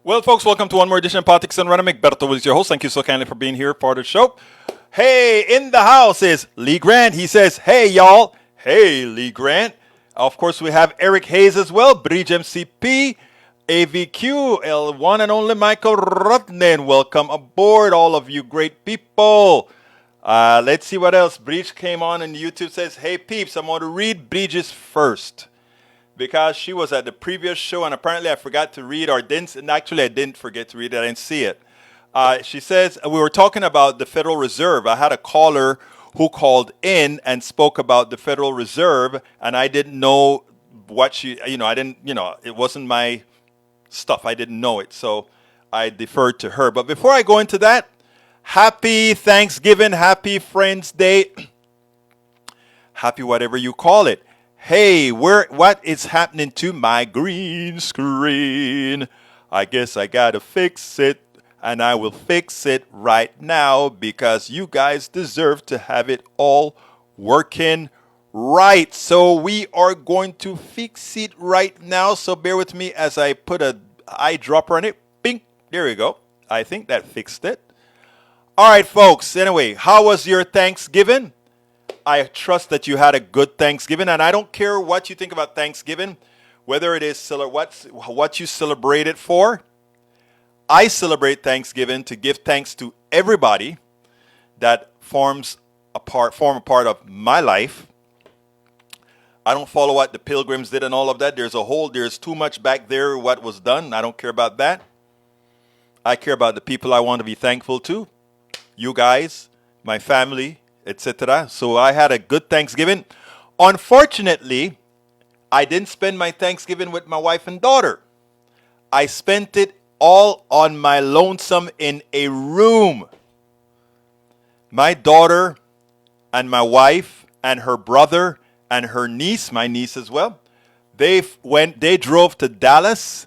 Well, folks, welcome to one more edition of Politics and Random. Egberto is your host. Thank you so kindly for being here for the show. Hey, in the house is Lee Grant. He says, hey, y'all. Hey, Lee Grant. Of course, we have Eric Hayes as well, Bridge MCP, AVQ, L1 and only Michael Rutnan. Welcome aboard, all of you great people. Let's see what else. Bridge came on and YouTube says, hey, peeps, I'm going to read Bridge's first, because she was at the previous show and apparently I forgot to read or didn't. And actually, I didn't forget to read it. I didn't see it. She says, we were talking about the Federal Reserve. I had a caller who called in and spoke about the Federal Reserve, and I didn't know what she, I didn't, it wasn't my stuff. I didn't know it. So I deferred to her. But before I go into that, happy Thanksgiving, happy Friends Day, happy whatever you call it. Hey, what is happening to my green screen? I guess I gotta fix it, and I will fix it right now because you guys deserve to have it all working right. So we are going to fix it right now. So bear with me as I put an eyedropper on it. Bing, there we go. I think that fixed it. All right, folks. Anyway, how was your Thanksgiving? I trust that you had a good Thanksgiving, and I don't care what you think about Thanksgiving, whether it is what you celebrate it for. I celebrate Thanksgiving to give thanks to everybody that form a part of my life. I don't follow what the Pilgrims did and all of that. There's too much back there what was done. I don't care about that. I care about the people I want to be thankful to. You guys, my family, etc. So I had a good Thanksgiving. Unfortunately, I didn't spend my Thanksgiving with my wife and daughter. I spent it all on my lonesome in a room. My daughter and my wife and her brother and her niece, my niece as well, they drove to Dallas.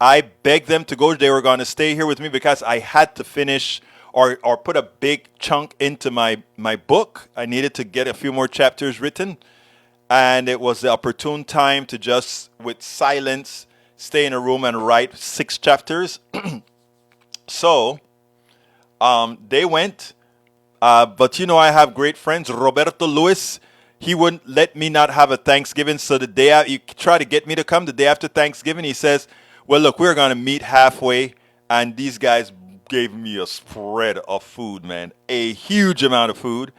I begged them to go. They were going to stay here with me because I had to finish or put a big chunk into my book. I needed to get a few more chapters written. And it was the opportune time to just, with silence, stay in a room and write 6 chapters. So they went. But I have great friends. Roberto Luis, he wouldn't let me not have a Thanksgiving. So the day he tried to get me to come the day after Thanksgiving, he says, well, look, we're going to meet halfway. And these guys gave me a spread of food, man. A huge amount of food.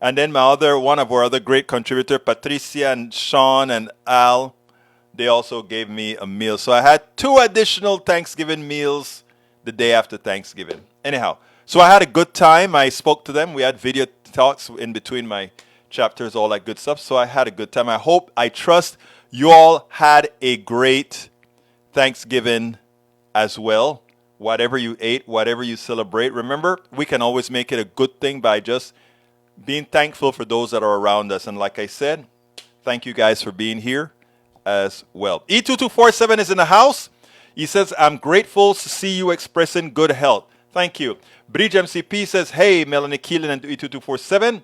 And then one of our other great contributor, Patricia and Sean and Al, they also gave me a meal. So I had 2 additional Thanksgiving meals the day after Thanksgiving. Anyhow, so I had a good time. I spoke to them. We had video talks in between my chapters, all that good stuff. So I had a good time. I trust you all had a great Thanksgiving as well. Whatever you ate, whatever you celebrate, remember, we can always make it a good thing by just being thankful for those that are around us. And like I said, thank you guys for being here as well. E2247 is in the house. He says, I'm grateful to see you expressing good health. Thank you. Bridge MCP says, hey, Melanie Keelan and E2247.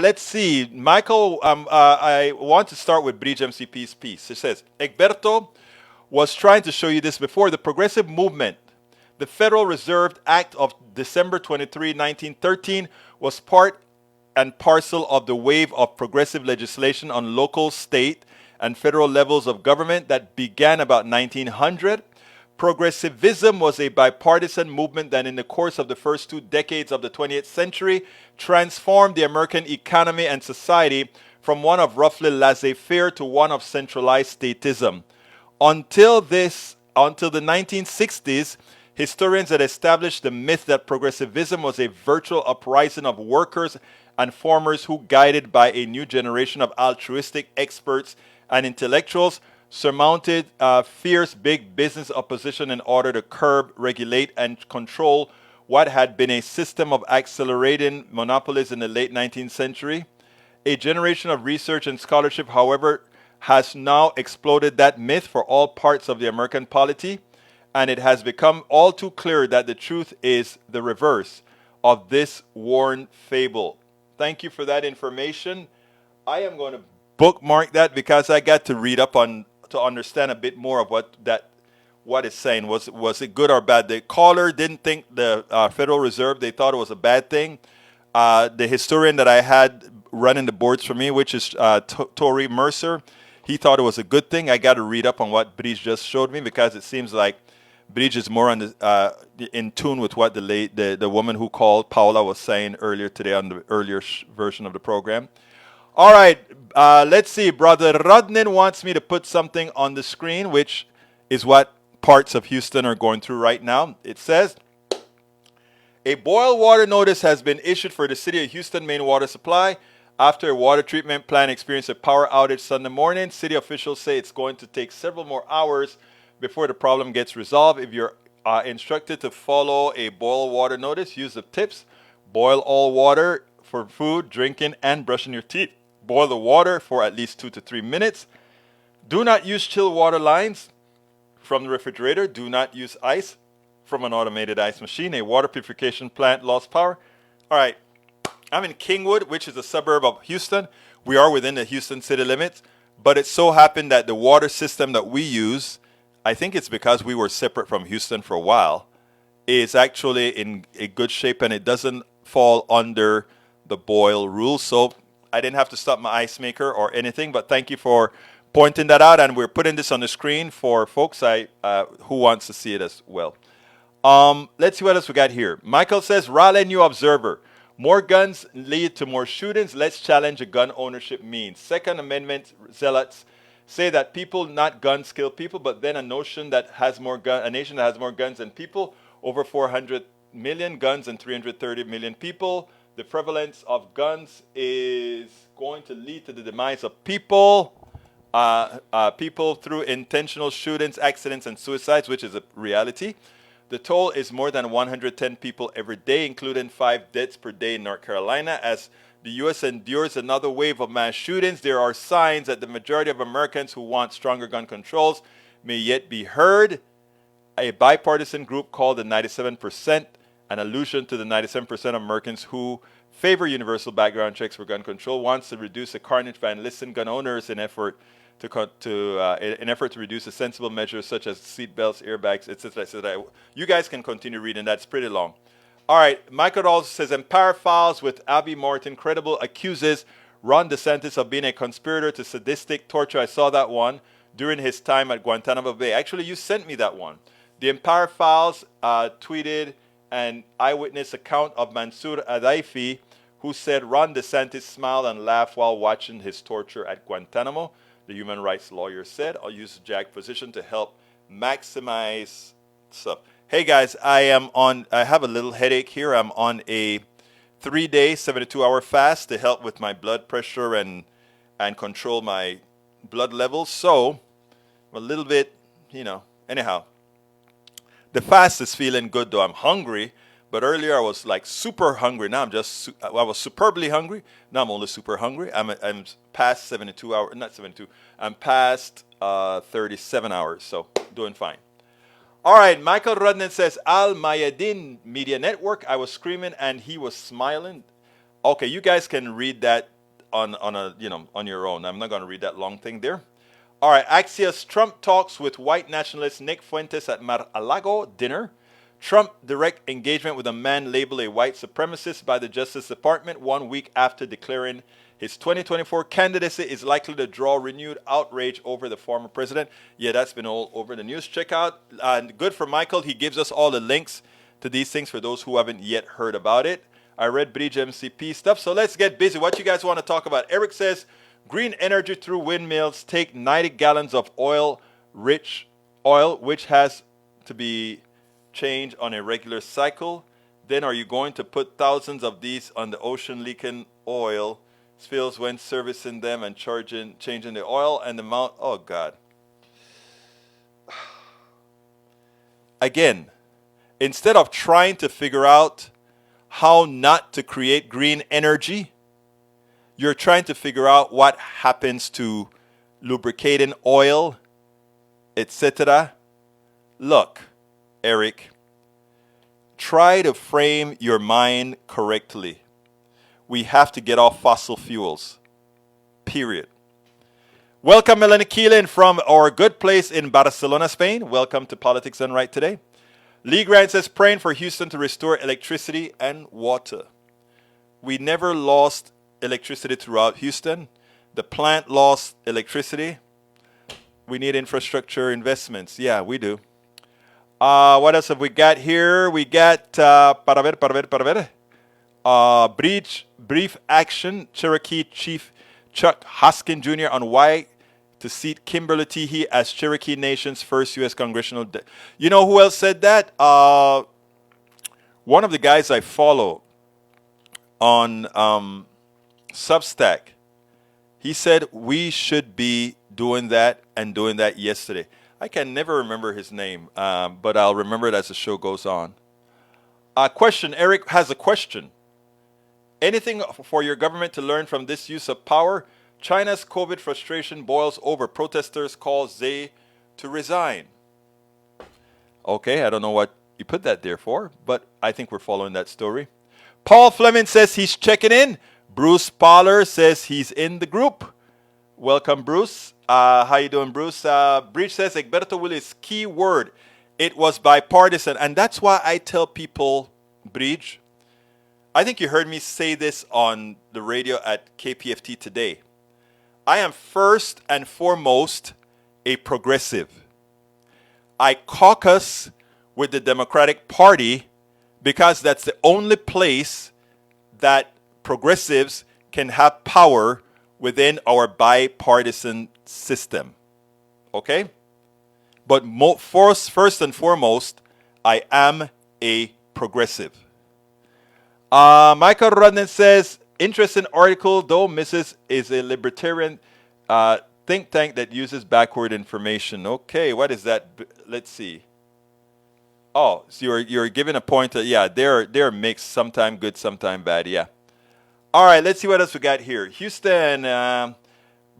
Let's see. Michael, I want to start with Bridge MCP's piece. It says, Egberto was trying to show you this before. The progressive movement, the Federal Reserve Act of December 23, 1913, was part and parcel of the wave of progressive legislation on local, state, and federal levels of government that began about 1900. Progressivism was a bipartisan movement that in the course of the first 2 decades of the 20th century transformed the American economy and society from one of roughly laissez-faire to one of centralized statism. Until the 1960s, historians had established the myth that progressivism was a virtual uprising of workers and farmers who, guided by a new generation of altruistic experts and intellectuals, surmounted fierce big business opposition in order to curb, regulate, and control what had been a system of accelerating monopolies in the late 19th century. A generation of research and scholarship, however, has now exploded that myth for all parts of the American polity, and it has become all too clear that the truth is the reverse of this worn fable. Thank you for that information. I am going to bookmark that because I got to read up on to understand a bit more of what it's saying. Was it good or bad? The caller didn't think the Federal Reserve, they thought it was a bad thing. The historian that I had running the boards for me, which is Tory Mercer, he thought it was a good thing. I got to read up on what Bridge just showed me because it seems like Bridge is more on in tune with what the woman who called, Paula, was saying earlier today on the earlier version of the program. All right, let's see. Brother Rodnin wants me to put something on the screen, which is what parts of Houston are going through right now. It says, a boil water notice has been issued for the city of Houston main water supply after a water treatment plant experienced a power outage Sunday morning. City officials say it's going to take several more hours before the problem gets resolved. If you're instructed to follow a boil water notice, use the tips. Boil all water for food, drinking, and brushing your teeth. Boil the water for at least 2 to 3 minutes. Do not use chilled water lines from the refrigerator. Do not use ice from an automated ice machine. A water purification plant lost power. All right. I'm in Kingwood, which is a suburb of Houston. We are within the Houston city limits, but it so happened that the water system that we use, I think it's because we were separate from Houston for a while, is actually in a good shape and it doesn't fall under the boil rule. So I didn't have to stop my ice maker or anything, but thank you for pointing that out. And we're putting this on the screen for folks who wants to see it as well. Let's see what else we got here. Michael says, rally new observer. More guns lead to more shootings. Let's challenge a gun ownership means. Second Amendment zealots say that people, not guns, kill people, but then a nation that has more guns than people, over 400 million guns and 330 million people. The prevalence of guns is going to lead to the demise of people through intentional shootings, accidents, and suicides, which is a reality. The toll is more than 110 people every day, including 5 deaths per day in North Carolina. As the U.S. endures another wave of mass shootings, there are signs that the majority of Americans who want stronger gun controls may yet be heard. A bipartisan group called the 97%, an allusion to the 97% of Americans who favor universal background checks for gun control, wants to reduce the carnage by enlisting gun owners in effort to reduce the sensible measures such as seat belts, airbags, etc., etc. You guys can continue reading. That's pretty long. All right. Michael also says, Empire files with Abby Martin credible accuses Ron DeSantis of being a conspirator to sadistic torture. I saw that one during his time at Guantanamo Bay. Actually, you sent me that one. The Empire Files tweeted an eyewitness account of Mansour Adaifi, who said Ron DeSantis smiled and laughed while watching his torture at Guantanamo. The human rights lawyer said, I'll use the JAG position to help maximize stuff. Hey guys, I have a little headache here. I'm on a 3-day, 72-hour fast to help with my blood pressure and control my blood levels. So, I'm a little bit, anyhow. The fast is feeling good though. I'm hungry, but earlier I was like super hungry. Now I was superbly hungry. Now I'm only super hungry. I'm past 72 hours, not 72. I'm past 37 hours, so doing fine. All right, Michael Rudnan says, Al Mayadin Media Network. I was screaming and he was smiling. Okay, you guys can read that on your own. I'm not going to read that long thing there. All right, Axios, Trump talks with white nationalist Nick Fuentes at Mar-a-Lago dinner. Trump direct engagement with a man labeled a white supremacist by the Justice Department 1 week after declaring his 2024 candidacy is likely to draw renewed outrage over the former president. Yeah, that's been all over the news. Check out, good for Michael. He gives us all the links to these things for those who haven't yet heard about it. I read Bridge MCP stuff, so let's get busy. What you guys want to talk about? Eric says, green energy through windmills take 90 gallons of rich oil, which has to be changed on a regular cycle. Then are you going to put thousands of these on the ocean leaking oil spills when servicing them and changing the oil and the amount? Oh, God. Again, instead of trying to figure out how not to create green energy, you're trying to figure out what happens to lubricating oil, etc. Look, Eric, try to frame your mind correctly. We have to get off fossil fuels, period. Welcome, Melanie Keelan from our good place in Barcelona, Spain. Welcome to Politics Done Right today. Lee Grant says, praying for Houston to restore electricity and water. We never lost electricity throughout Houston. The plant lost electricity. We need infrastructure investments. Yeah, we do. What else have we got here? We got, brief action, Cherokee Chief Chuck Hoskin Jr. on why to seat Kimberly Teehee as Cherokee Nation's first U.S. congressional. You know who else said that? One of the guys I follow on Substack, he said we should be doing that and doing that yesterday. I can never remember his name, but I'll remember it as the show goes on. Question. Eric has a question. Anything for your government to learn from this use of power? China's COVID frustration boils over. Protesters call Xi to resign. Okay, I don't know what you put that there for, but I think we're following that story. Paul Fleming says he's checking in. Bruce Poller says he's in the group. Welcome, Bruce. How you doing, Bruce? Breach says Egberto Willis' key word. It was bipartisan, and that's why I tell people, Breach, I think you heard me say this on the radio at KPFT today. I am first and foremost a progressive. I caucus with the Democratic Party because that's the only place that progressives can have power within our bipartisan system. Okay? But first and foremost, I am a progressive. Michael Rodden says, interesting article, though Mrs. is a libertarian think tank that uses backward information. Okay, what is that? Let's see. Oh, so you're giving a point that, yeah, they're mixed, sometime good, sometime bad, yeah. All right, let's see what else we got here. Houston,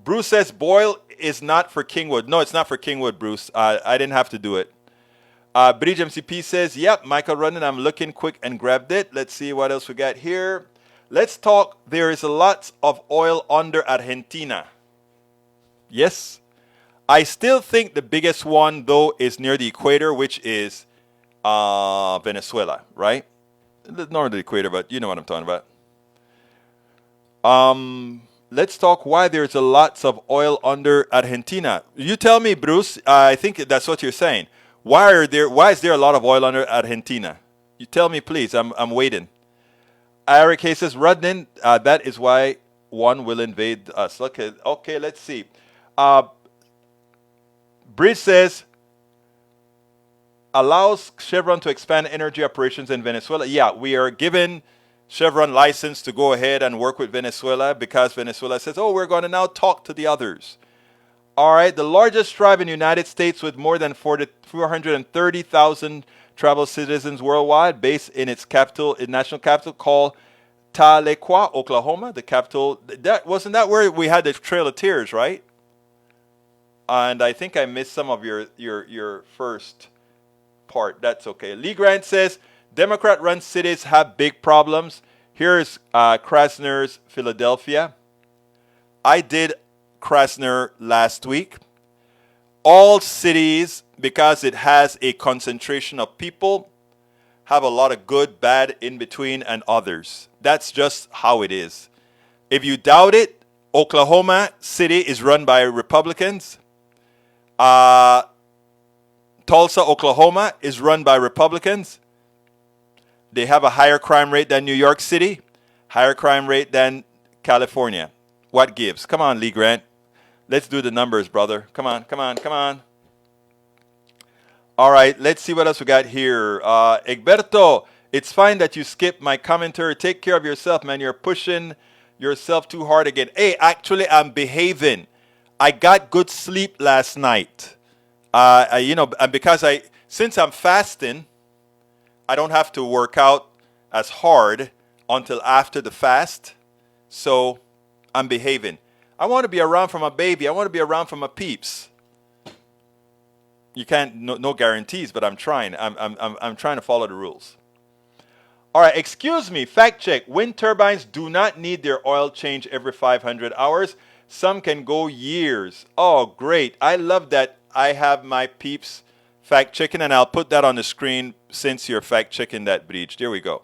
Bruce says Boyle is not for Kingwood. No, it's not for Kingwood, Bruce. I didn't have to do it. Bridge MCP says, yep, Michael Running, I'm looking quick and grabbed it. Let's see what else we got here. Let's talk. There is a lot of oil under Argentina. Yes. I still think the biggest one, though, is near the equator, which is Venezuela, right? Not near the equator, but you know what I'm talking about. Let's talk why there's a lots of oil under Argentina. You tell me, Bruce. I think that's what you're saying. Why is there a lot of oil under Argentina? You tell me, please. I'm waiting. Eric Hayes says, Rudnin, that is why one will invade us. Okay, let's see. Bridge says, allows Chevron to expand energy operations in Venezuela. Yeah, we are given Chevron license to go ahead and work with Venezuela because Venezuela says, oh, we're going to now talk to the others. All right, the largest tribe in the United States with more than 430,000 tribal citizens worldwide, based in its capital, its national capital, called Tahlequah, Oklahoma. The capital. Wasn't that where we had the Trail of Tears, right? And I think I missed some of your first part. That's okay. Lee Grant says Democrat-run cities have big problems. Here's Krasner's Philadelphia. I did Krasner last week. All cities, because it has a concentration of people, have a lot of good, bad, in between, and others. That's just how it is. If you doubt it, Oklahoma City is run by Republicans. Tulsa, Oklahoma is run by Republicans. They have a higher crime rate than New York City, higher crime rate than California. What gives? Come on, Lee Grant. Let's do the numbers, brother. Come on. All right, let's see what else we got here. Egberto, it's fine that you skipped my commentary. Take care of yourself, man. You're pushing yourself too hard again. Hey, actually, I'm behaving. I got good sleep last night. Because since I'm fasting, I don't have to work out as hard until after the fast. So I'm behaving. I want to be around for my baby. I want to be around for my peeps. You can't, no guarantees, but I'm trying. I'm trying to follow the rules. All right, excuse me, fact check. Wind turbines do not need their oil change every 500 hours. Some can go years. Oh, great. I love that I have my peeps fact checking, and I'll put that on the screen since you're fact checking that breach. There we go.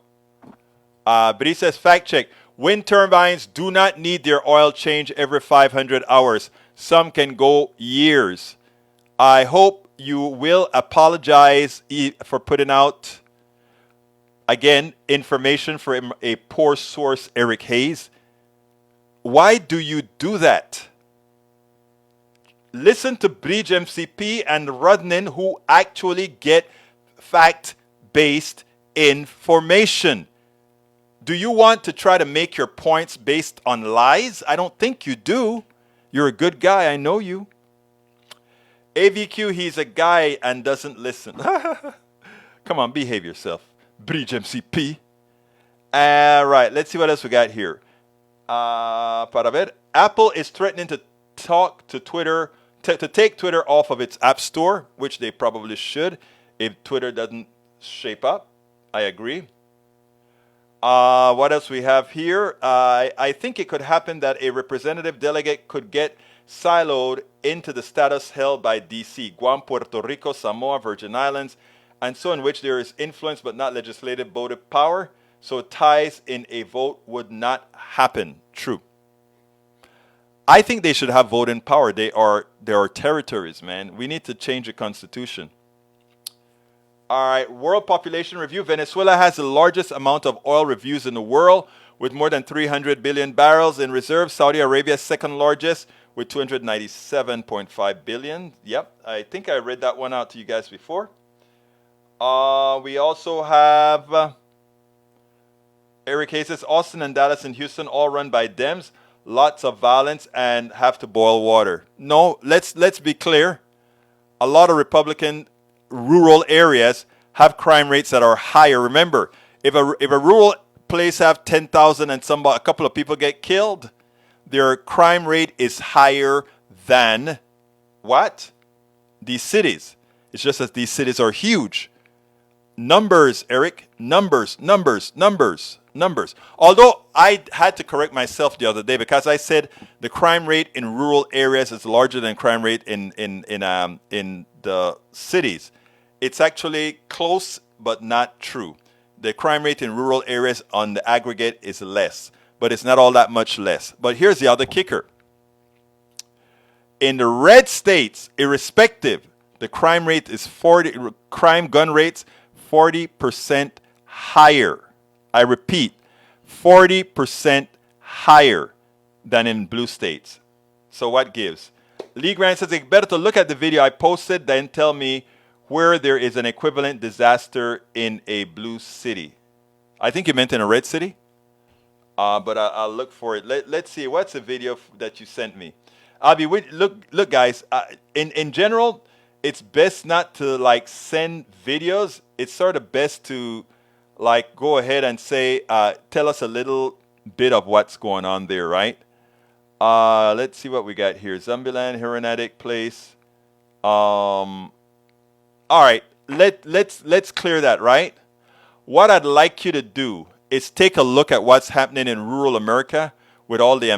Breach says, fact check. Wind turbines do not need their oil change every 500 hours. Some can go years. I hope you will apologize for putting out, again, information from a poor source, Eric Hayes. Why do you do that? Listen to Bridge MCP and Rudnin, who actually get fact-based information. Do you want to try to make your points based on lies? I don't think you do. You're a good guy. I know you. AVQ, he's a guy and doesn't listen. Come on, behave yourself. Bridge MCP. All right, let's see what else we got here. Para ver. Apple is threatening to talk to Twitter, to take Twitter off of its app store, which they probably should if Twitter doesn't shape up. I agree. What else we have here? I think it could happen that a representative delegate could get siloed into the status held by D.C., Guam, Puerto Rico, Samoa, Virgin Islands, and so in which there is influence but not legislative votive power. So ties in a vote would not happen. True. I think they should have voting power. They are territories, man. We need to change the constitution. All right, World Population Review. Venezuela has the largest amount of oil reserves in the world with more than 300 billion barrels in reserve. Saudi Arabia, second largest with 297.5 billion. Yep, I think I read that one out to you guys before. We also have Eric Hayes says, Austin and Dallas and Houston all run by Dems. Lots of violence and have to boil water. No, let's be clear. A lot of Republican rural areas have crime rates that are higher. Remember, if a rural place have 10,000 and a couple of people get killed, their crime rate is higher than what? These cities. It's just that these cities are huge. Numbers, Eric. Numbers. Although I had to correct myself the other day because I said the crime rate in rural areas is larger than crime rate in the cities. It's actually close, but not true. The crime rate in rural areas on the aggregate is less, but it's not all that much less. But here's the other kicker. In the red states, irrespective, the crime rate is gun rates 40% higher. I repeat, 40% higher than in blue states. So what gives? Lee Grant says, Egberto, look at the video I posted, then tell me where there is an equivalent disaster in a blue city. I think you meant in a red city, but I'll look for it. Let's see. What's the video that you sent me? Look, guys. In general, it's best not to send videos. It's sort of best to go ahead and say, tell us a little bit of what's going on there, right? Let's see what we got here. Zombieland, Heronatic Place. All right, let's clear that, right? What I'd like you to do is take a look at what's happening in rural America with all the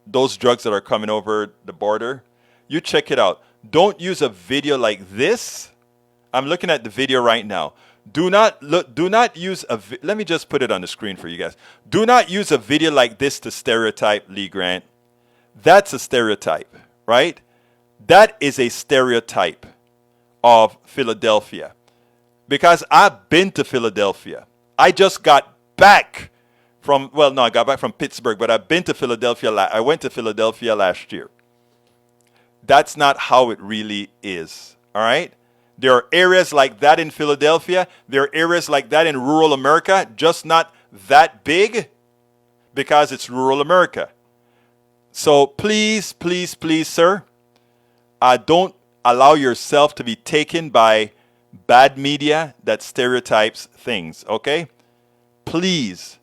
those drugs that are coming over the border. You check it out. Don't use a video like this. I'm looking at the video right now. Do not use let me just put it on the screen for you guys. Do not use a video like this to stereotype Lee Grant. That's a stereotype, right? That is a stereotype of Philadelphia. Because I've been to Philadelphia. I just got back I got back from Pittsburgh, but I've been to Philadelphia. I went to Philadelphia last year. That's not how it really is, all right? There are areas like that in Philadelphia. There are areas like that in rural America, just not that big because it's rural America. So please, please, please, sir, don't allow yourself to be taken by bad media that stereotypes things, okay? Please,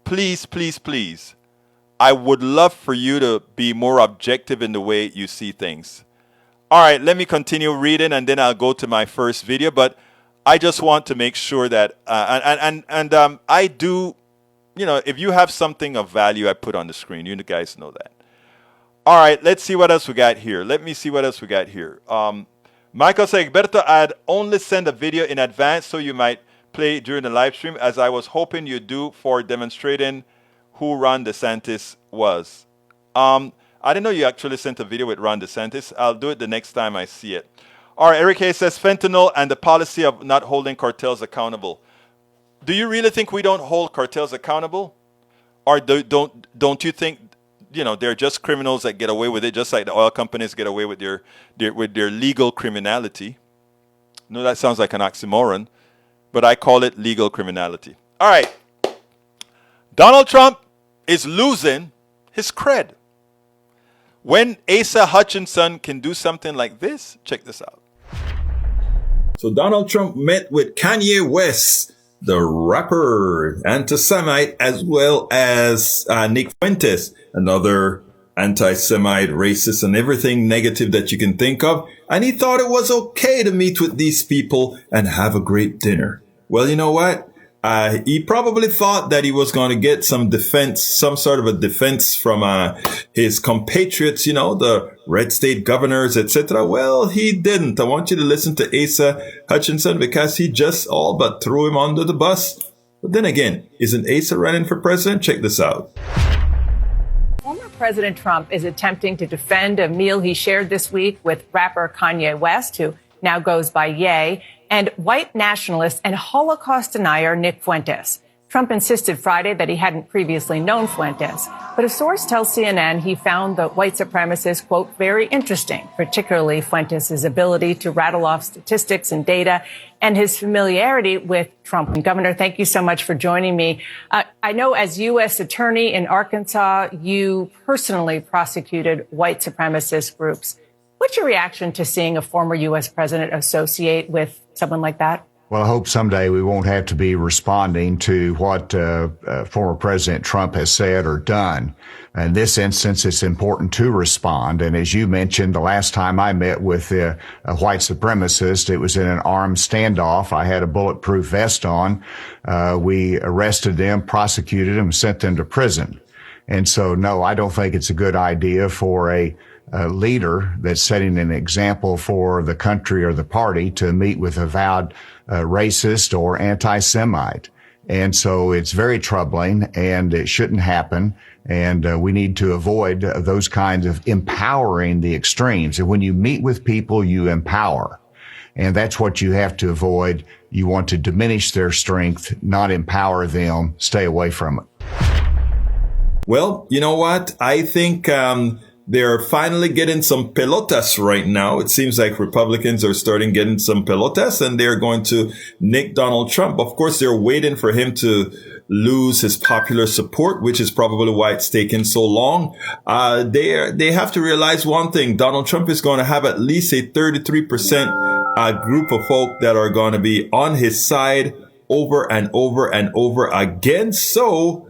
please, please, please. I would love for you to be more objective in the way you see things. All right, let me continue reading and then I'll go to my first video. But I just want to make sure that, I do if you have something of value, I put on the screen. You guys know that. All right, let's see what else we got here. Let me see what else we got here. Michael said, Egberto, I'd only send a video in advance so you might play during the live stream, as I was hoping you'd do for demonstrating who Ron DeSantis was. I didn't know you actually sent a video with Ron DeSantis. I'll do it the next time I see it. All right, Eric Hayes says, fentanyl and the policy of not holding cartels accountable. Do you really think we don't hold cartels accountable? Or don't you think they're just criminals that get away with it, just like the oil companies get away with their legal criminality? No, that sounds like an oxymoron, but I call it legal criminality. All right. Donald Trump is losing his cred. When Asa Hutchinson can do something like this, check this out. So Donald Trump met with Kanye West, the rapper, anti-Semite, as well as Nick Fuentes, another anti-Semite, racist, and everything negative that you can think of. And he thought it was okay to meet with these people and have a great dinner. Well, you know what? He probably thought that he was going to get some defense, some sort of a defense from his compatriots, the red state governors, etc. Well, he didn't. I want you to listen to Asa Hutchinson because he just all but threw him under the bus. But then again, isn't Asa running for president? Check this out. Former President Trump is attempting to defend a meal he shared this week with rapper Kanye West, who now goes by Ye, and white nationalist and Holocaust denier Nick Fuentes. Trump insisted Friday that he hadn't previously known Fuentes, but a source tells CNN he found the white supremacist, quote, very interesting, particularly Fuentes' ability to rattle off statistics and data and his familiarity with Trump. And Governor, thank you so much for joining me. I know as U.S. Attorney in Arkansas, you personally prosecuted white supremacist groups. What's your reaction to seeing a former U.S. president associate with someone like that? Well, I hope someday we won't have to be responding to what former President Trump has said or done. In this instance, it's important to respond. And as you mentioned, the last time I met with a white supremacist, it was in an armed standoff. I had a bulletproof vest on. We arrested them, prosecuted them, sent them to prison. And so, no, I don't think it's a good idea for a leader that's setting an example for the country or the party to meet with avowed racist or anti-Semite. And so it's very troubling and it shouldn't happen. And we need to avoid those kinds of empowering the extremes. And when you meet with people, you empower. And that's what you have to avoid. You want to diminish their strength, not empower them. Stay away from it. Well, you know what? I think they're finally getting some pelotas right now. It seems like Republicans are starting getting some pelotas and they're going to nick Donald Trump. Of course, they're waiting for him to lose his popular support, which is probably why it's taken so long. They have to realize one thing. Donald Trump is going to have at least a 33% group of folk that are going to be on his side over and over and over again. So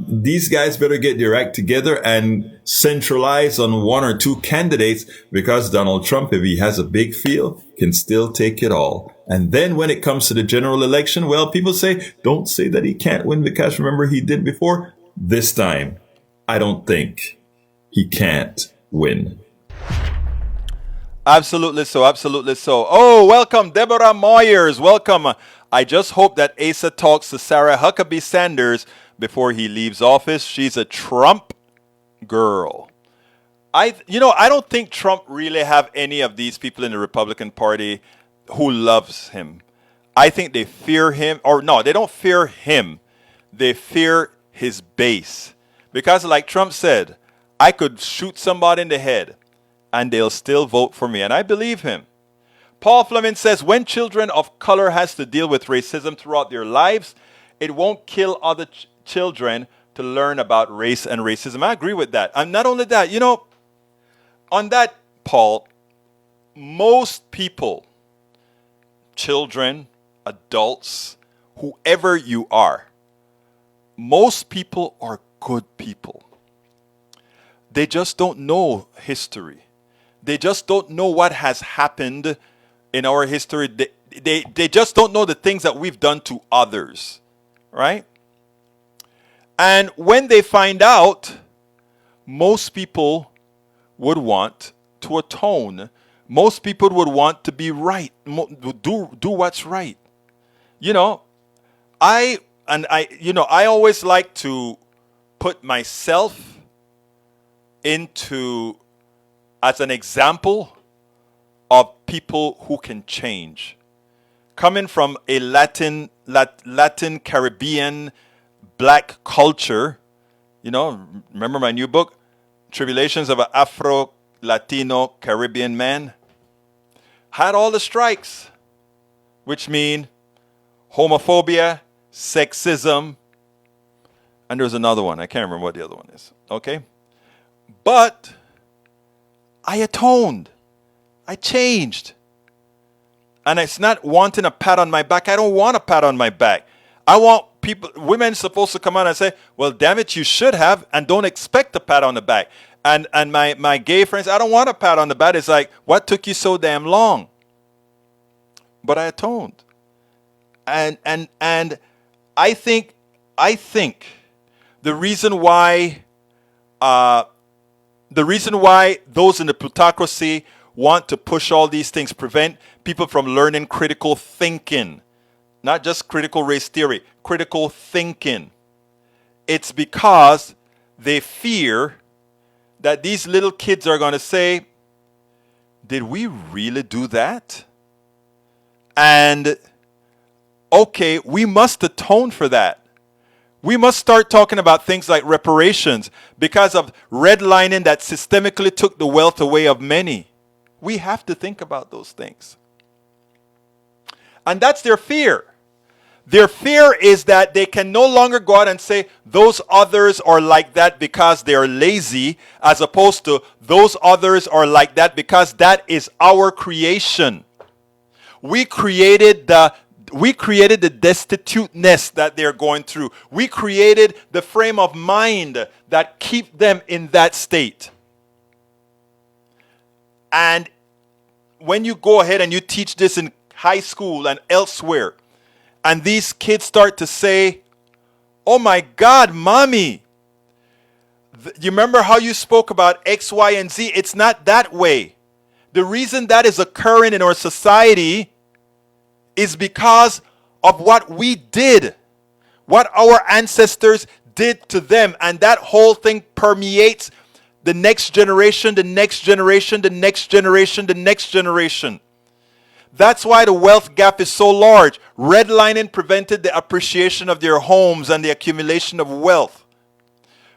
these guys better get their act together and centralize on one or two candidates, because Donald Trump, if he has a big field, can still take it all. And then when it comes to the general election, well, people say, don't say that he can't win, because remember he did before. This time, I don't think he can't win. Absolutely so. Absolutely so. Oh, welcome, Deborah Moyers. Welcome. I just hope that Asa talks to Sarah Huckabee Sanders before he leaves office. She's a Trump girl. I don't think Trump really have any of these people in the Republican Party who loves him. I think they fear him, or no, they don't fear him. They fear his base. Because like Trump said, I could shoot somebody in the head and they'll still vote for me. And I believe him. Paul Fleming says, when children of color has to deal with racism throughout their lives, it won't kill other children to learn about race and racism. I agree with that. And not only that, on that, Paul, most people, children, adults, whoever you are, most people are good people. They just don't know history. They just don't know what has happened in our history. They just don't know the things that we've done to others, right? And when they find out, most people would want to atone. Most people would want to be right, do what's right. You know, I always like to put myself into as an example of people who can change. Coming from a Latin Caribbean black culture, you know, remember my new book, Tribulations of an Afro-Latino Caribbean Man? Had all the strikes, which mean homophobia, sexism, and there's another one. I can't remember what the other one is. Okay? But I atoned. I changed. And it's not wanting a pat on my back. I don't want a pat on my back. I want women supposed to come out and say, well, damn it, you should have, and don't expect a pat on the back. And my gay friends, I don't want a pat on the back. It's like, what took you so damn long? But I atoned. And I think the reason why those in the plutocracy want to push all these things, prevent people from learning critical thinking, not just critical race theory, critical thinking. It's because they fear that these little kids are going to say, did we really do that? And okay, we must atone for that. We must start talking about things like reparations because of redlining that systemically took the wealth away of many. We have to think about those things. And that's their fear. Their fear is that they can no longer go out and say those others are like that because they are lazy, as opposed to those others are like that because that is our creation. We created the destituteness that they're going through. We created the frame of mind that keep them in that state. And when you go ahead and you teach this in high school and elsewhere, and these kids start to say, oh my God, mommy, you remember how you spoke about X, Y, and Z? It's not that way. The reason that is occurring in our society is because of what we did, what our ancestors did to them. And that whole thing permeates the next generation, the next generation, the next generation, the next generation. That's why the wealth gap is so large. Redlining prevented the appreciation of their homes and the accumulation of wealth.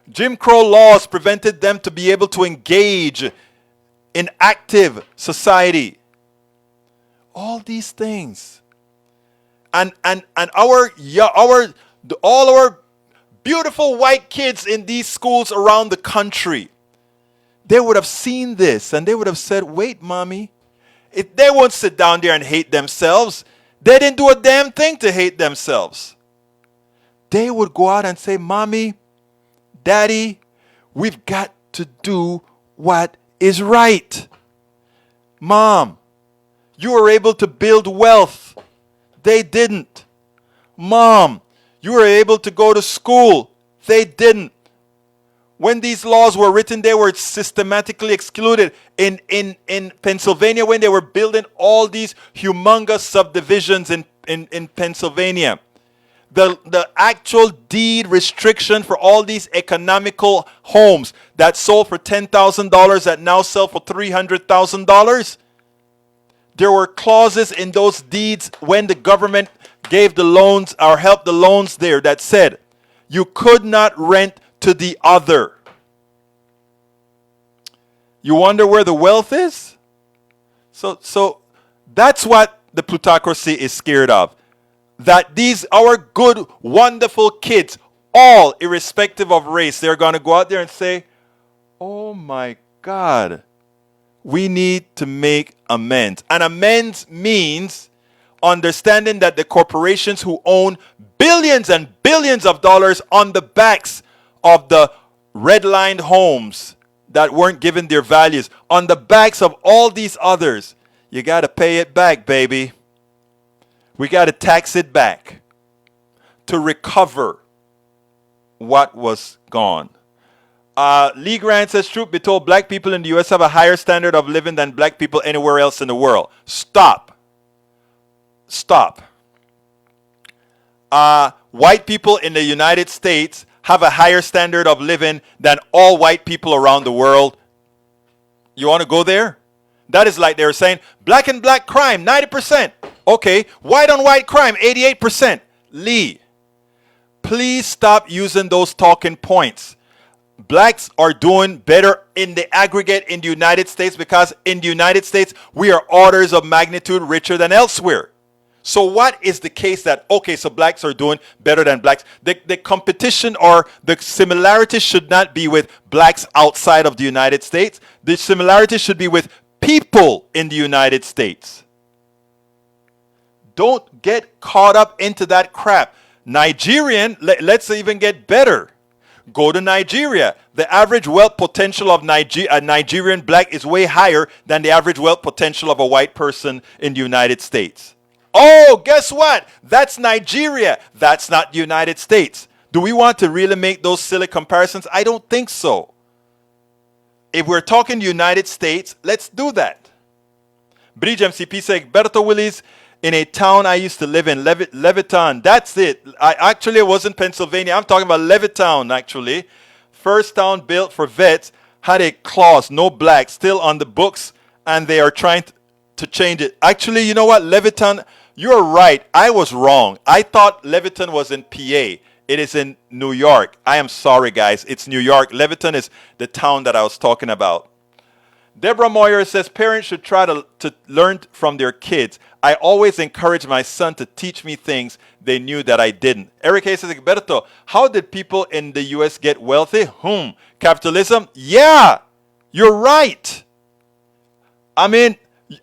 Jim Crow laws prevented them to be able to engage in active society. All these things. And all our beautiful white kids in these schools around the country, they would have seen this and they would have said, wait, mommy, they won't sit down there and hate themselves. They didn't do a damn thing to hate themselves. They would go out and say, mommy, daddy, we've got to do what is right. Mom, you were able to build wealth. They didn't. Mom, you were able to go to school. They didn't. When these laws were written, they were systematically excluded. In Pennsylvania, when they were building all these humongous subdivisions in Pennsylvania, the actual deed restriction for all these economical homes that sold for $10,000 that now sell for $300,000, there were clauses in those deeds when the government gave the loans or helped the loans there that said you could not rent to the other. You wonder where the wealth is? So that's what the plutocracy is scared of. That these, our good, wonderful kids, all irrespective of race, they're going to go out there and say, oh my God, we need to make amends. And amends means understanding that the corporations who own billions and billions of dollars on the backs of the redlined homes that weren't given their values, on the backs of all these others, you got to pay it back, baby. We got to tax it back to recover what was gone. Lee Grant says, truth be told, black people in the U.S. have a higher standard of living than black people anywhere else in the world. Stop. White people in the United States have a higher standard of living than all white people around the world. You want to go there? That is like they were saying, black and black crime, 90%. Okay, white on white crime, 88%. Lee, please stop using those talking points. Blacks are doing better in the aggregate in the United States because in the United States, we are orders of magnitude richer than elsewhere. So what is the case that, okay, so blacks are doing better than blacks? The competition or the similarity should not be with blacks outside of the United States. The similarity should be with people in the United States. Don't get caught up into that crap. Nigerian, let's even get better. Go to Nigeria. The average wealth potential of a Nigerian black is way higher than the average wealth potential of a white person in the United States. Oh, guess what? That's Nigeria. That's not the United States. Do we want to really make those silly comparisons? I don't think so. If we're talking United States, let's do that. Bridge MCP says, Berto Willis, in a town I used to live in, Levittown. That's it. It wasn't Pennsylvania. I'm talking about Levittown, actually. First town built for vets, had a clause, no black, still on the books, and they are trying to change it. Actually, you know what? Levittown, you're right. I was wrong. I thought Levittown was in PA. It is in New York. I am sorry, guys. It's New York. Levittown is the town that I was talking about. Deborah Moyer says parents should try to learn from their kids. I always encourage my son to teach me things they knew that I didn't. Eric Hayes says, Berto, how did people in the U.S. get wealthy? Capitalism? Yeah, you're right. I mean,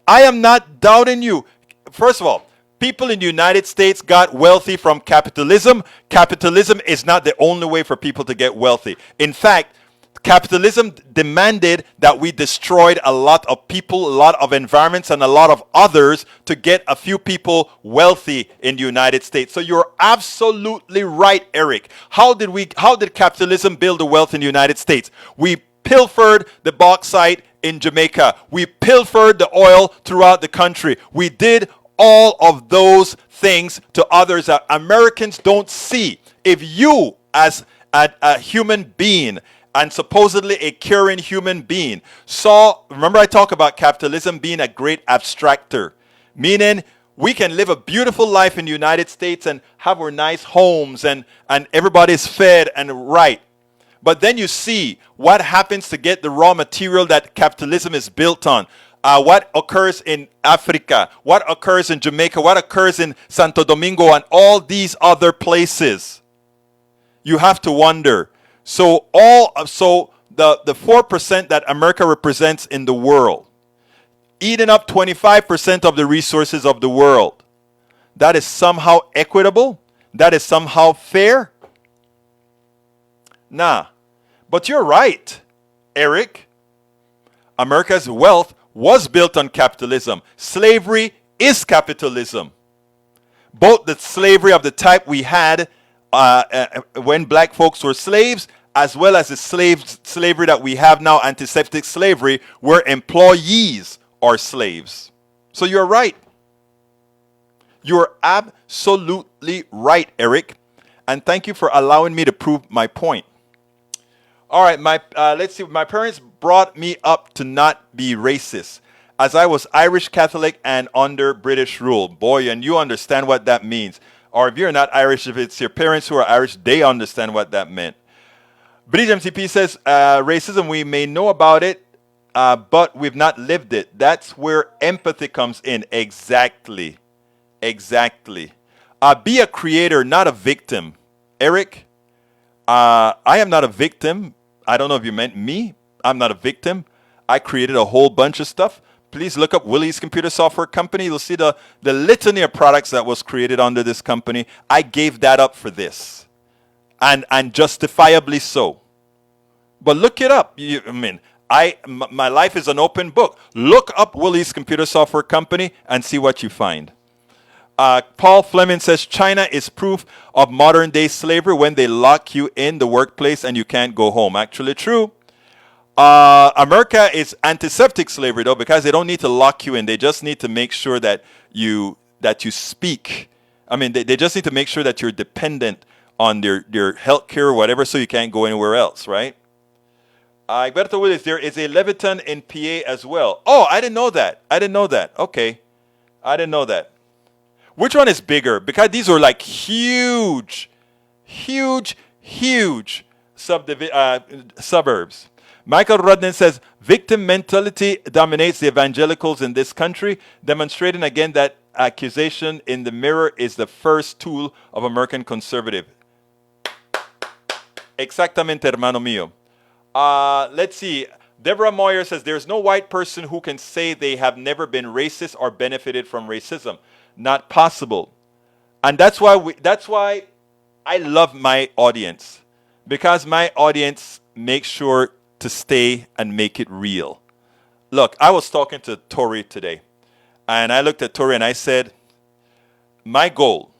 I am not doubting you. First of all, people in the United States got wealthy from capitalism. Capitalism is not the only way for people to get wealthy. In fact, capitalism demanded that we destroyed a lot of people, a lot of environments, and a lot of others to get a few people wealthy in the United States. So you're absolutely right, Eric. How did capitalism build the wealth in the United States? We pilfered the bauxite in Jamaica. We pilfered the oil throughout the country. We did all of those things to others that Americans don't see. If you, as a human being, and supposedly a caring human being, remember I talk about capitalism being a great abstractor, meaning we can live a beautiful life in the United States and have our nice homes and everybody's fed and right. But then you see what happens to get the raw material that capitalism is built on. What occurs in Africa, what occurs in Jamaica, what occurs in Santo Domingo and all these other places. You have to wonder. So the 4% that America represents in the world, eating up 25% of the resources of the world, that is somehow equitable? That is somehow fair? Nah. But you're right, Eric. America's wealth was built on capitalism. Slavery is capitalism. Both the slavery of the type we had when black folks were slaves, as well as the slavery that we have now, antiseptic slavery, where employees are slaves. So you're right. You're absolutely right, Eric. And thank you for allowing me to prove my point. All right, let's see. My parents brought me up to not be racist, as I was Irish Catholic and under British rule. Boy, and you understand what that means. Or if you're not Irish, if it's your parents who are Irish, they understand what that meant. British MCP says, racism, we may know about it, but we've not lived it. That's where empathy comes in. Exactly. Be a creator, not a victim. Eric, I am not a victim. I don't know if you meant me. I'm not a victim. I created a whole bunch of stuff. Please look up Willie's Computer Software Company. You'll see the litany of products that was created under this company. I gave that up for this. And justifiably so. But look it up. My life is an open book. Look up Willie's Computer Software Company and see what you find. Paul Fleming says China is proof of modern day slavery when they lock you in the workplace and you can't go home. Actually true. America is antiseptic slavery though, because they don't need to lock you in. They just need to make sure that you speak. I mean, they just need to make sure that you're dependent on their health care or whatever, so you can't go anywhere else, right? Alberto Willis, there is a Leviton in PA as well. Oh, I didn't know that. Okay. I didn't know that. Which one is bigger? Because these are like huge suburbs. Michael Rudden says, victim mentality dominates the evangelicals in this country, demonstrating again that accusation in the mirror is the first tool of American conservative. Exactamente, hermano mío. Let's see. Deborah Moyer says, there's no white person who can say they have never been racist or benefited from racism. Not possible. And that's why I love my audience. Because my audience makes sure to stay and make it real. Look, I was talking to Tori today. And I looked at Tori and I said, my goal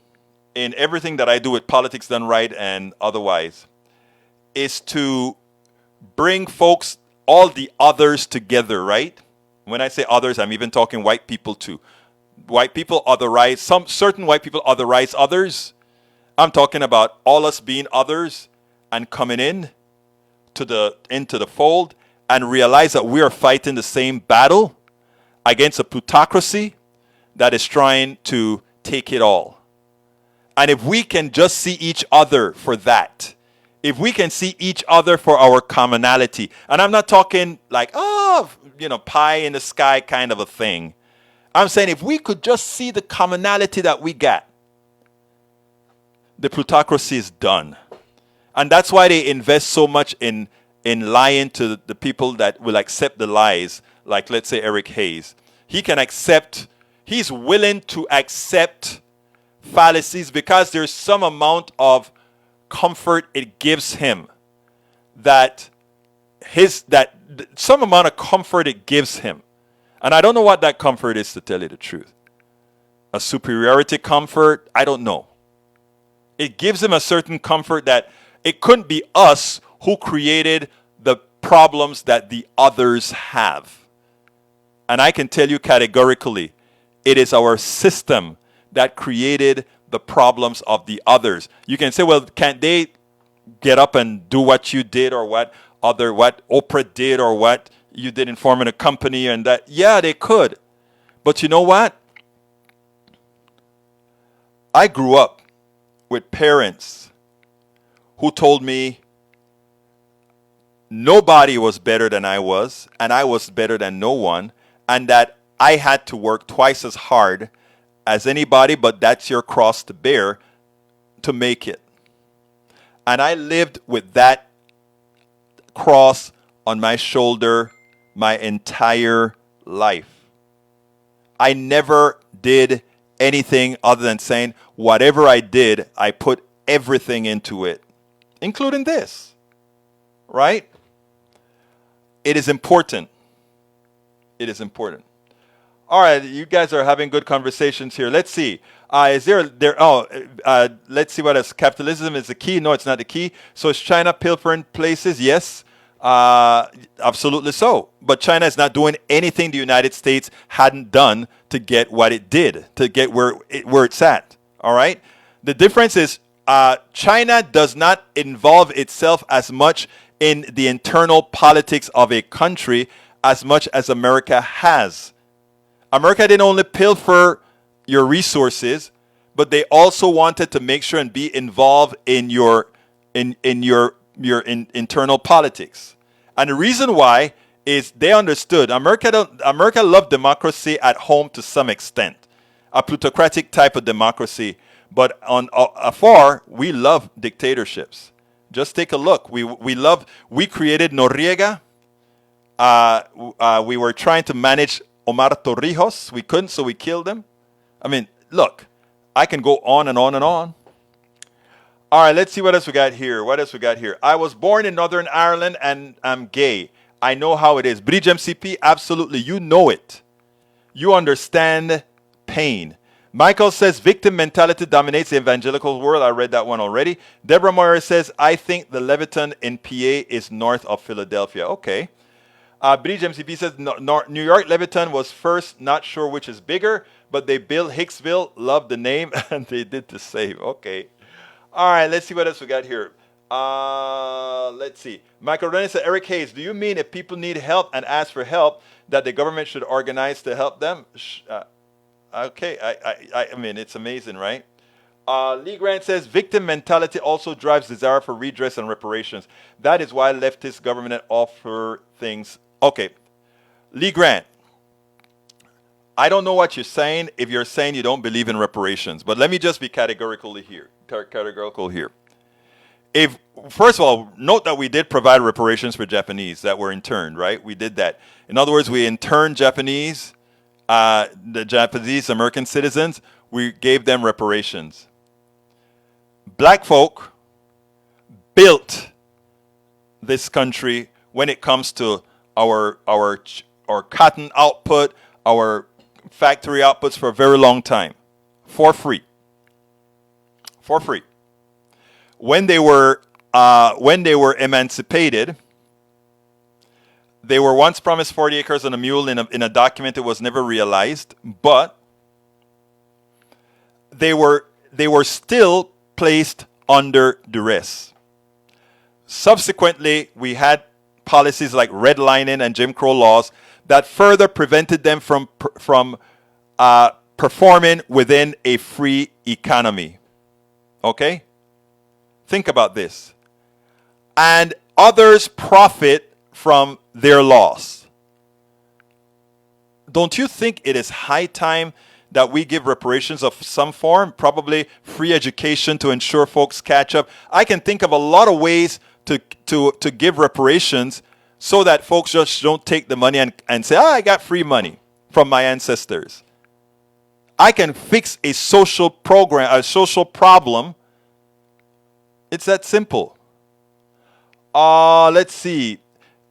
in everything that I do with Politics Done Right and otherwise is to bring folks, all the others together, right? When I say others, I'm even talking white people too. White people otherize, certain white people otherize others. I'm talking about all us being others and coming into the fold and realize that we are fighting the same battle against a plutocracy that is trying to take it all. And if we can just see each other for that, if we can see each other for our commonality, and I'm not talking like, pie in the sky kind of a thing. I'm saying if we could just see the commonality that we got, the plutocracy is done. And that's why they invest so much in lying to the people that will accept the lies, like let's say Eric Hayes. He's willing to accept fallacies because there's some amount of comfort it gives him some amount of comfort it gives him. And I don't know what that comfort is, to tell you the truth. A superiority comfort? I don't know. It gives him a certain comfort that it couldn't be us who created the problems that the others have. And I can tell you categorically, it is our system that created the problems of the others. You can say, well, can't they get up and do what you did or what Oprah did or what you did in forming a company and that? Yeah, they could. But you know what? I grew up with parents who told me nobody was better than I was, and I was better than no one, and that I had to work twice as hard as anybody, but that's your cross to bear to make it. And I lived with that cross on my shoulder my entire life. I never did anything other than saying, whatever I did, I put everything into it, including this, right? It is important. It is important. All right, you guys are having good conversations here. Let's see. Let's see what else. Capitalism is the key. No, it's not the key. So is China pilfering places? Yes, absolutely so. But China is not doing anything the United States hadn't done to get what it did, to get where it's at. All right? The difference is China does not involve itself as much in the internal politics of a country as much as America has. America didn't only pilfer your resources, but they also wanted to make sure and be involved in your internal politics. And the reason why is they understood America loved democracy at home to some extent, a plutocratic type of democracy. But on afar, we love dictatorships. Just take a look. We created Noriega. We were trying to manage Omar Torrijos. We couldn't, so we killed him. I mean, look, I can go on and on and on. All right, let's see what else we got here. I was born in Northern Ireland and I'm gay. I know how it is. Bridge MCP, absolutely. You know it. You understand pain. Michael says victim mentality dominates the evangelical world. I read that one already. Deborah Moyer says, I think the Leviton in PA is north of Philadelphia. Okay. Bridge MCP says New York Leviton was first, not sure which is bigger, but they built Hicksville, loved the name, and they did the same. Okay. All right, let's see what else we got here. Let's see. Michael Rennie said, Eric Hayes, do you mean if people need help and ask for help, that the government should organize to help them? Okay, I mean, it's amazing, right? Lee Grant says, victim mentality also drives desire for redress and reparations. That is why leftist government offer things. Okay, Lee Grant, I don't know what you're saying if you're saying you don't believe in reparations, but let me just be categorical here. If, first of all, note that we did provide reparations for Japanese that were interned, right? We did that. In other words, we interned Japanese, the Japanese American citizens, we gave them reparations. Black folk built this country when it comes to our cotton output, our factory outputs for a very long time, for free. For free. When they were emancipated, they were once promised 40 acres and a mule in a document that was never realized, but they were still placed under duress. Subsequently, we had policies like redlining and Jim Crow laws that further prevented them from performing within a free economy. Okay? Think about this. And others profit from their loss. Don't you think it is high time that we give reparations of some form, probably free education to ensure folks catch up? I can think of a lot of ways to give reparations so that folks just don't take the money and say, I got free money from my ancestors. I can fix a social program, a social problem. It's that simple. Let's see.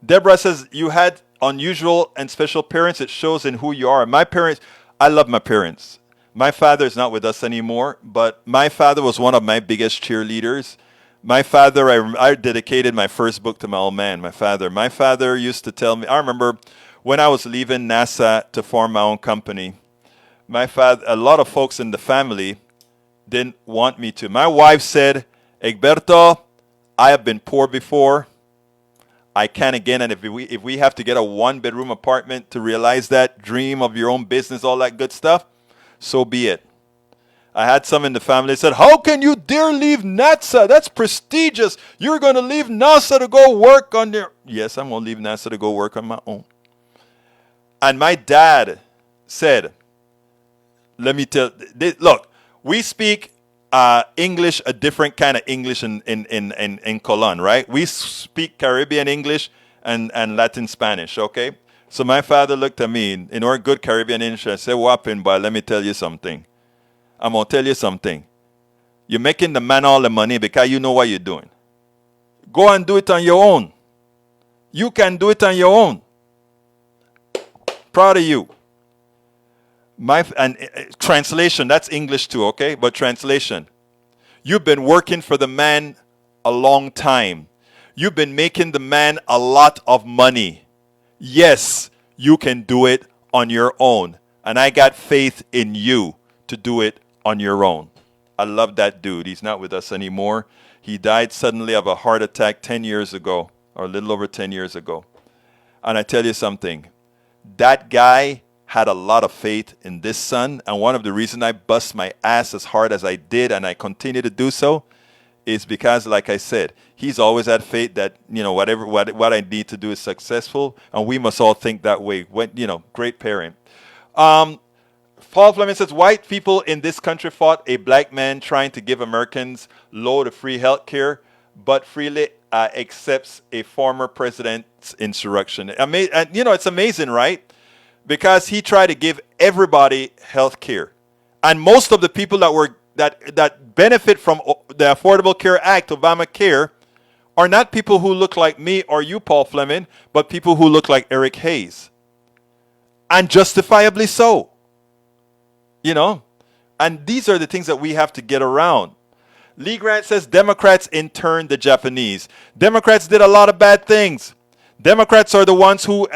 Deborah says, you had unusual and special parents. It shows in who you are. My parents, I love my parents. My father is not with us anymore, but my father was one of my biggest cheerleaders. My father, I dedicated my first book to my old man, my father. My father used to tell me, I remember when I was leaving NASA to form my own company, my father, a lot of folks in the family didn't want me to. My wife said, Egberto, I have been poor before. I can again. And if we have to get a one-bedroom apartment to realize that dream of your own business, all that good stuff, so be it. I had some in the family that said, how can you dare leave NASA? That's prestigious. You're going to leave NASA to go work on your... Yes, I'm going to leave NASA to go work on my own. And my dad said, let me tell... Look, we speak... English, a different kind of English in Colon, right? We speak Caribbean English and Latin Spanish, okay? So my father looked at me in our good Caribbean English and said, Whopping, boy, let me tell you something. I'm going to tell you something. You're making the man all the money because you know what you're doing. Go and do it on your own. You can do it on your own. Proud of you. Translation, that's English too, okay? But translation. You've been working for the man a long time. You've been making the man a lot of money. Yes, you can do it on your own. And I got faith in you to do it on your own. I love that dude. He's not with us anymore. He died suddenly of a heart attack 10 years ago, or a little over 10 years ago. And I tell you something, that guy had a lot of faith in this son, and one of the reasons I bust my ass as hard as I did, and I continue to do so, is because, like I said, he's always had faith that, you know, what I need to do is successful, and we must all think that way. Great parent. Paul Fleming says, white people in this country fought a black man trying to give Americans low to free health care, but freely accepts a former president's insurrection. It's amazing, right? Because he tried to give everybody health care. And most of the people that benefit from the Affordable Care Act, Obamacare, are not people who look like me or you, Paul Fleming, but people who look like Eric Hayes. And justifiably so. You know, And these are the things that we have to get around. Lee Grant says Democrats interned the Japanese. Democrats did a lot of bad things. Democrats are the ones who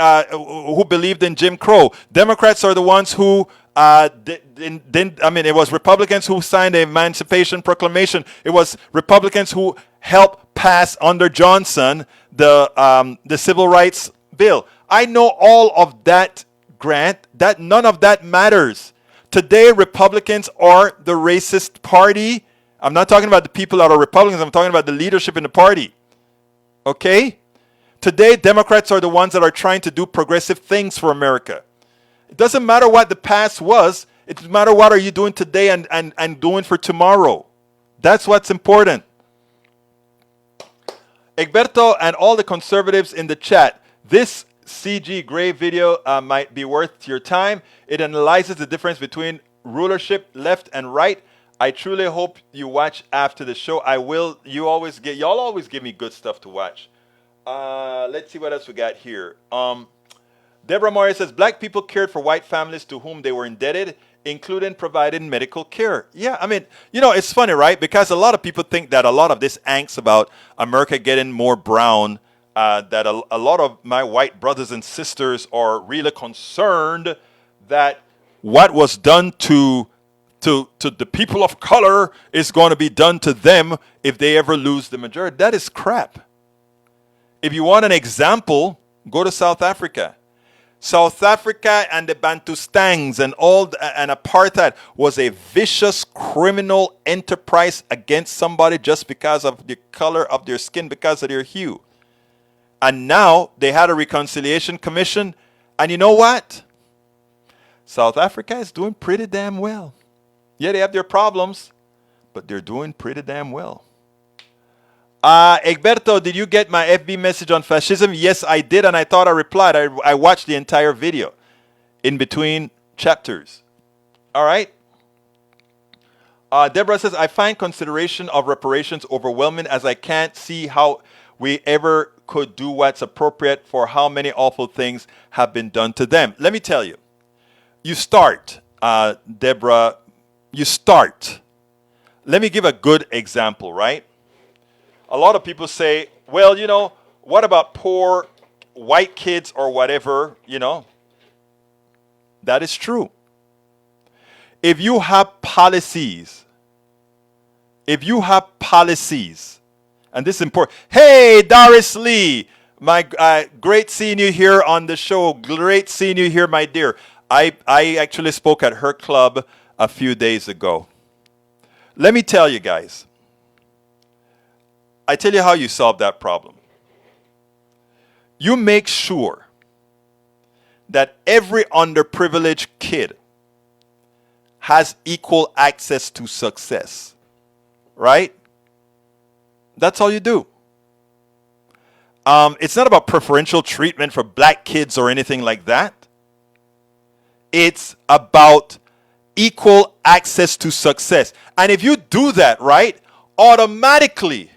believed in Jim Crow. Democrats are the ones who it was Republicans who signed the Emancipation Proclamation. It was Republicans who helped pass under Johnson the Civil Rights Bill. I know all of that, Grant. That none of that matters. Today, Republicans are the racist party. I'm not talking about the people that are Republicans. I'm talking about the leadership in the party. Okay? Today, Democrats are the ones that are trying to do progressive things for America. It doesn't matter what the past was. It doesn't matter what are you doing today and doing for tomorrow. That's what's important. Egberto and all the conservatives in the chat, this CG Gray video might be worth your time. It analyzes the difference between rulership, left and right. I truly hope you watch after the show. I will. Y'all always give me good stuff to watch. Let's see what else we got here. Deborah Moyer says black people cared for white families to whom they were indebted, including providing medical care. Yeah, I mean, it's funny, right? Because a lot of people think that a lot of this angst about America getting more brown, that a lot of my white brothers and sisters are really concerned that what was done to the people of color is going to be done to them if they ever lose the majority. That is crap. If you want an example, go to South Africa. South Africa and the Bantustans and apartheid was a vicious criminal enterprise against somebody just because of the color of their skin, because of their hue. And now they had a reconciliation commission. And you know what? South Africa is doing pretty damn well. Yeah, they have their problems, but they're doing pretty damn well. Egberto, did you get my FB message on fascism? Yes, I did, and I thought I replied. I watched the entire video in between chapters. All right? Deborah says, I find consideration of reparations overwhelming as I can't see how we ever could do what's appropriate for how many awful things have been done to them. Let me tell you. You start, Deborah, you start. Let me give a good example, right? A lot of people say, well, what about poor white kids or whatever, That is true. If you have policies, and this is important. Hey, Doris Lee, my great seeing you here on the show. Great seeing you here, my dear. I actually spoke at her club a few days ago. Let me tell you guys. I tell you how you solve that problem. You make sure that every underprivileged kid has equal access to success. Right? That's all you do. It's not about preferential treatment for black kids or anything like that. It's about equal access to success. And if you do that, right, automatically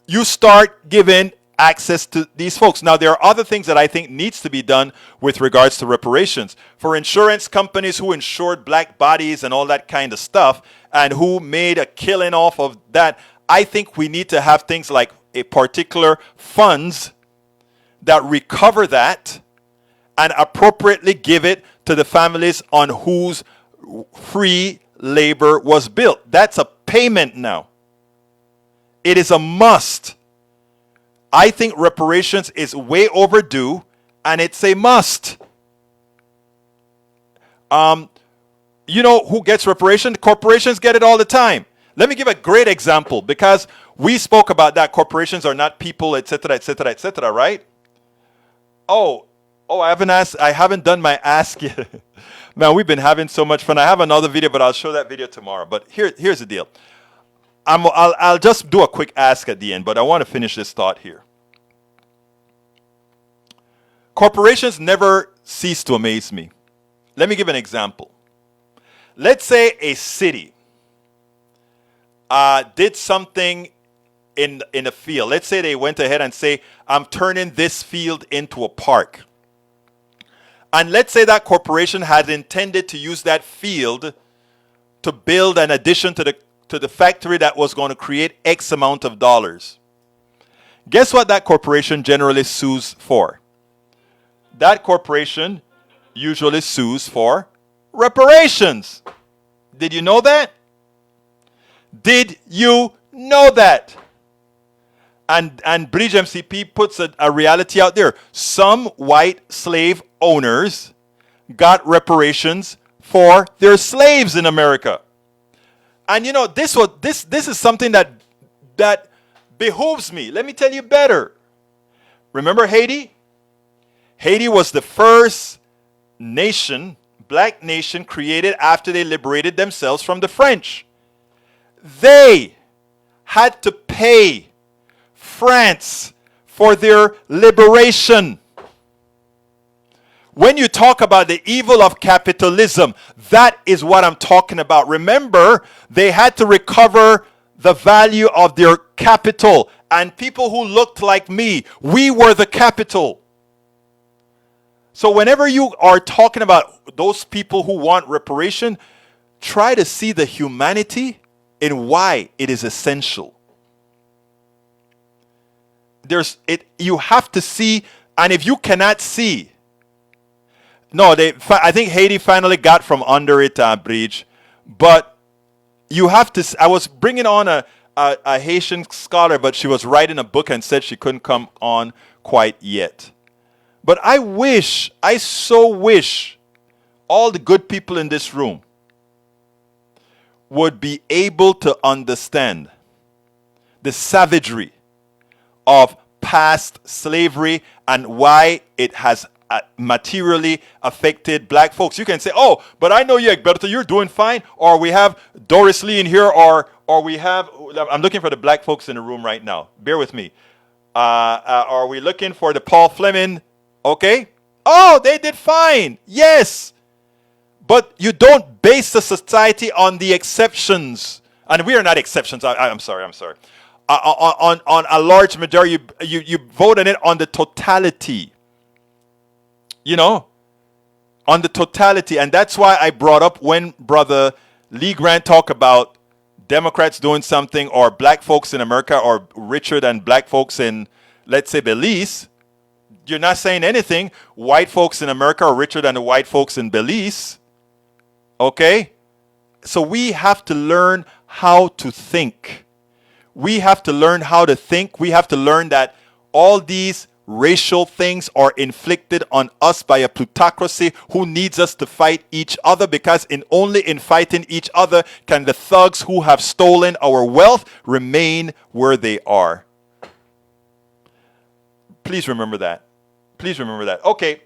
you start giving access to these folks. Now, there are other things that I think needs to be done with regards to reparations. For insurance companies who insured black bodies and all that kind of stuff and who made a killing off of that, I think we need to have things like a particular funds that recover that and appropriately give it to the families on whose free labor was built. That's a payment now. It is a must. I think reparations is way overdue, and it's a must. You know who gets reparations? Corporations get it all the time. Let me give a great example, because we spoke about that. Corporations are not people, etc., etc., etc., right? Oh, I haven't done my ask yet. Man, we've been having so much fun. I have another video, but I'll show that video tomorrow. But here's the deal. I'll just do a quick ask at the end, but I want to finish this thought here. Corporations never cease to amaze me. Let me give an example. Let's say a city did something in a field. Let's say they went ahead and say, I'm turning this field into a park. And let's say that corporation had intended to use that field to build an addition to the factory that was going to create X amount of dollars. Guess what that corporation generally sues for? That corporation usually sues for reparations. Did you know that? Did you know that? And Bridge MCP puts a reality out there. Some white slave owners got reparations for their slaves in America. And you know, this is something that behooves me. Let me tell you better. Remember Haiti? Haiti was the first nation, black nation, created after they liberated themselves from the French. They had to pay France for their liberation. When you talk about the evil of capitalism, that is what I'm talking about. Remember, they had to recover the value of their capital. And people who looked like me, we were the capital. So whenever you are talking about those people who want reparation, try to see the humanity in why it is essential. You have to see, and if you cannot see, I think Haiti finally got from under it, Bridge, but you have to. I was bringing on a Haitian scholar, but she was writing a book and said she couldn't come on quite yet. But I so wish all the good people in this room would be able to understand the savagery of past slavery and why it has materially affected black folks. You can say, oh, but I know you, Egberto, you're doing fine. Or we have Doris Lee in here, or we have, I'm looking for the black folks in the room right now. Bear with me. Are we looking for the Paul Fleming? Okay. Oh, they did fine. Yes. But you don't base the society on the exceptions. And we are not exceptions. I'm sorry. On a large majority, you vote on it on the totality. You know, on the totality. And that's why I brought up when Brother Lee Grant talked about Democrats doing something, or black folks in America are richer than black folks in, let's say, Belize. You're not saying anything. White folks in America are richer than the white folks in Belize. Okay? So we have to learn how to think. We have to learn how to think. We have to learn that all these racial things are inflicted on us by a plutocracy who needs us to fight each other, because only in fighting each other can the thugs who have stolen our wealth remain where they are. Please remember that. Please remember that. Okay.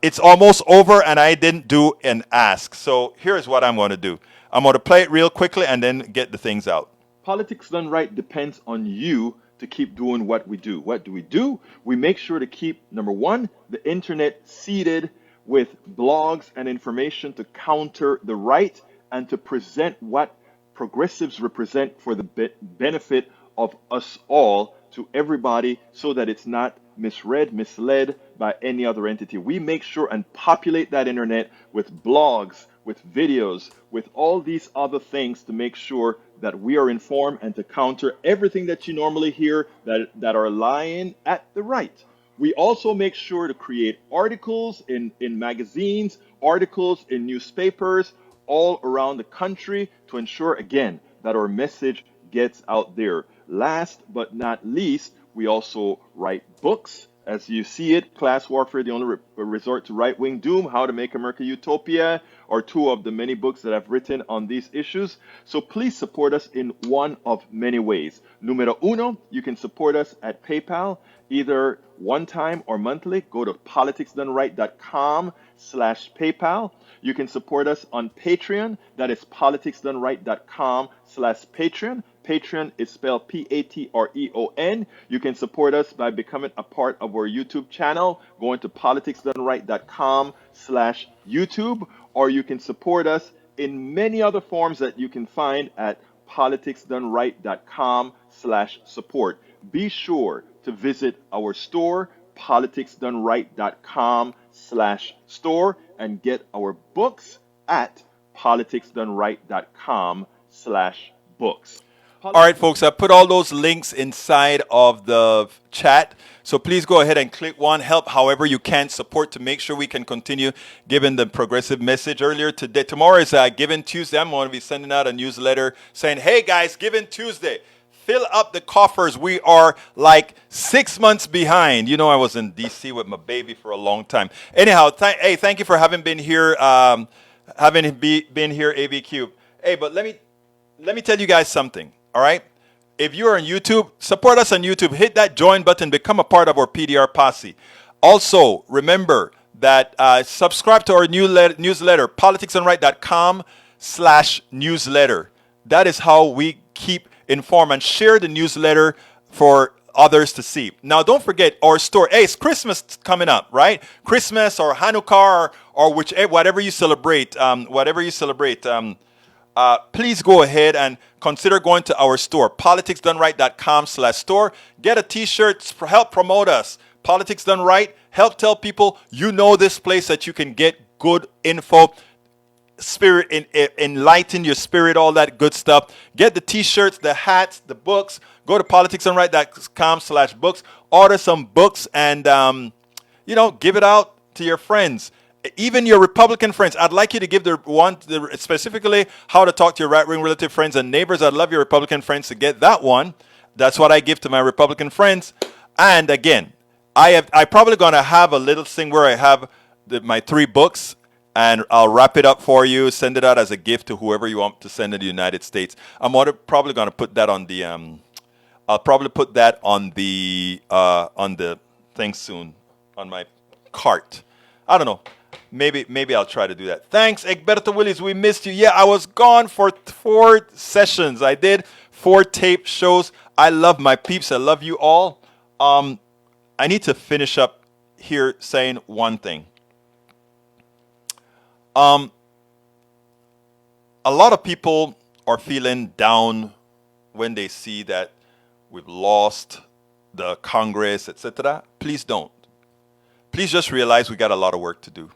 It's almost over and I didn't do an ask. So here's what I'm going to do. I'm going to play it real quickly and then get the things out. Politics done right depends on you to keep doing what we do. What do? We make sure to keep, number one, the internet seeded with blogs and information to counter the right and to present what progressives represent for the benefit of us all to everybody, so that it's not misread, misled by any other entity. We make sure and populate that internet with blogs, with videos, with all these other things to make sure that we are informed and to counter everything that you normally hear that are lying at the right. We also make sure to create articles in magazines, articles in newspapers all around the country to ensure, again, that our message gets out there. Last but not least, we also write books. As you see it, Class Warfare, the only resort to right-wing doom, How to Make America Utopia, are two of the many books that I've written on these issues. So please support us in one of many ways. Numero uno, you can support us at PayPal, either one time or monthly. Go to politicsdoneright.com/PayPal. You can support us on Patreon. That is politicsdoneright.com/Patreon. Patreon is spelled Patreon. You can support us by becoming a part of our YouTube channel, going to politicsdoneright.com/YouTube, or you can support us in many other forms that you can find at politicsdoneright.com/support. Be sure to visit our store, politicsdoneright.com/store, and get our books at politicsdoneright.com/books. All right, folks, I put all those links inside of the chat. So please go ahead and click one. Help however you can. Support to make sure we can continue giving the progressive message. Earlier today, tomorrow is Giving Tuesday. I'm going to be sending out a newsletter saying, hey, guys, Giving Tuesday. Fill up the coffers. We are like 6 months behind. You know, I was in D.C. with my baby for a long time. Anyhow, thank you for having been here, been here, AV Cube. Hey, but let me tell you guys something. All right. If you are on YouTube, support us on YouTube. Hit that join button. Become a part of our PDR posse. Also, remember that subscribe to our newsletter, politicsdoneright.com/newsletter. That is how we keep informed, and share the newsletter for others to see. Now, don't forget our store. Hey, it's Christmas coming up, right? Christmas or Hanukkah or whatever you celebrate. Please go ahead and consider going to our store, politicsdoneright.com/store. Get a t-shirt, help promote us. Politics Done Right, help tell people you know this place that you can get good info, enlighten your spirit, all that good stuff. Get the t-shirts, the hats, the books. Go to politicsdoneright.com/books. Order some books and, give it out to your friends. Even your Republican friends. I'd like you to give specifically how to talk to your right-wing relative friends and neighbors. I'd love your Republican friends to get that one. That's what I give to my Republican friends. And again, I probably going to have a little thing where I have my 3 books, and I'll wrap it up for you, send it out as a gift to whoever you want to send in the United States. I'm probably going to put that on the I'll probably put that on the thing soon, on my cart. I don't know. Maybe I'll try to do that. Thanks, Egberto Willis. We missed you. Yeah, I was gone for 4 sessions. I did 4 tape shows. I love my peeps. I love you all. I need to finish up here saying one thing. A lot of people are feeling down when they see that we've lost the Congress, etc. Please don't. Please just realize we got a lot of work to do.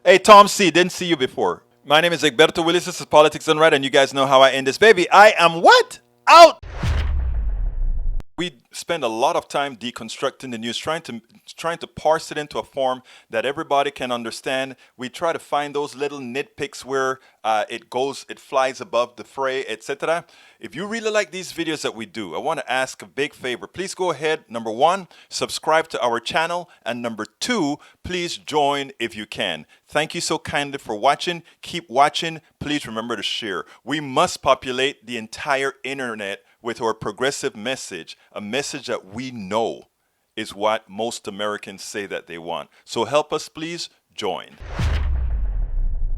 Hey, Tom C., didn't see you before. My name is Egberto Willis. This is Politics Done Right, and you guys know how I end this baby. I am what? Out! We spend a lot of time deconstructing the news, trying to parse it into a form that everybody can understand. We try to find those little nitpicks where it flies above the fray, etc. If you really like these videos that we do, I want to ask a big favor. Please go ahead. Number 1, subscribe to our channel. And number 2, please join if you can. Thank you so kindly for watching. Keep watching. Please remember to share. We must populate the entire internet with our progressive message, a message that we know is what most Americans say that they want. So help us, please join.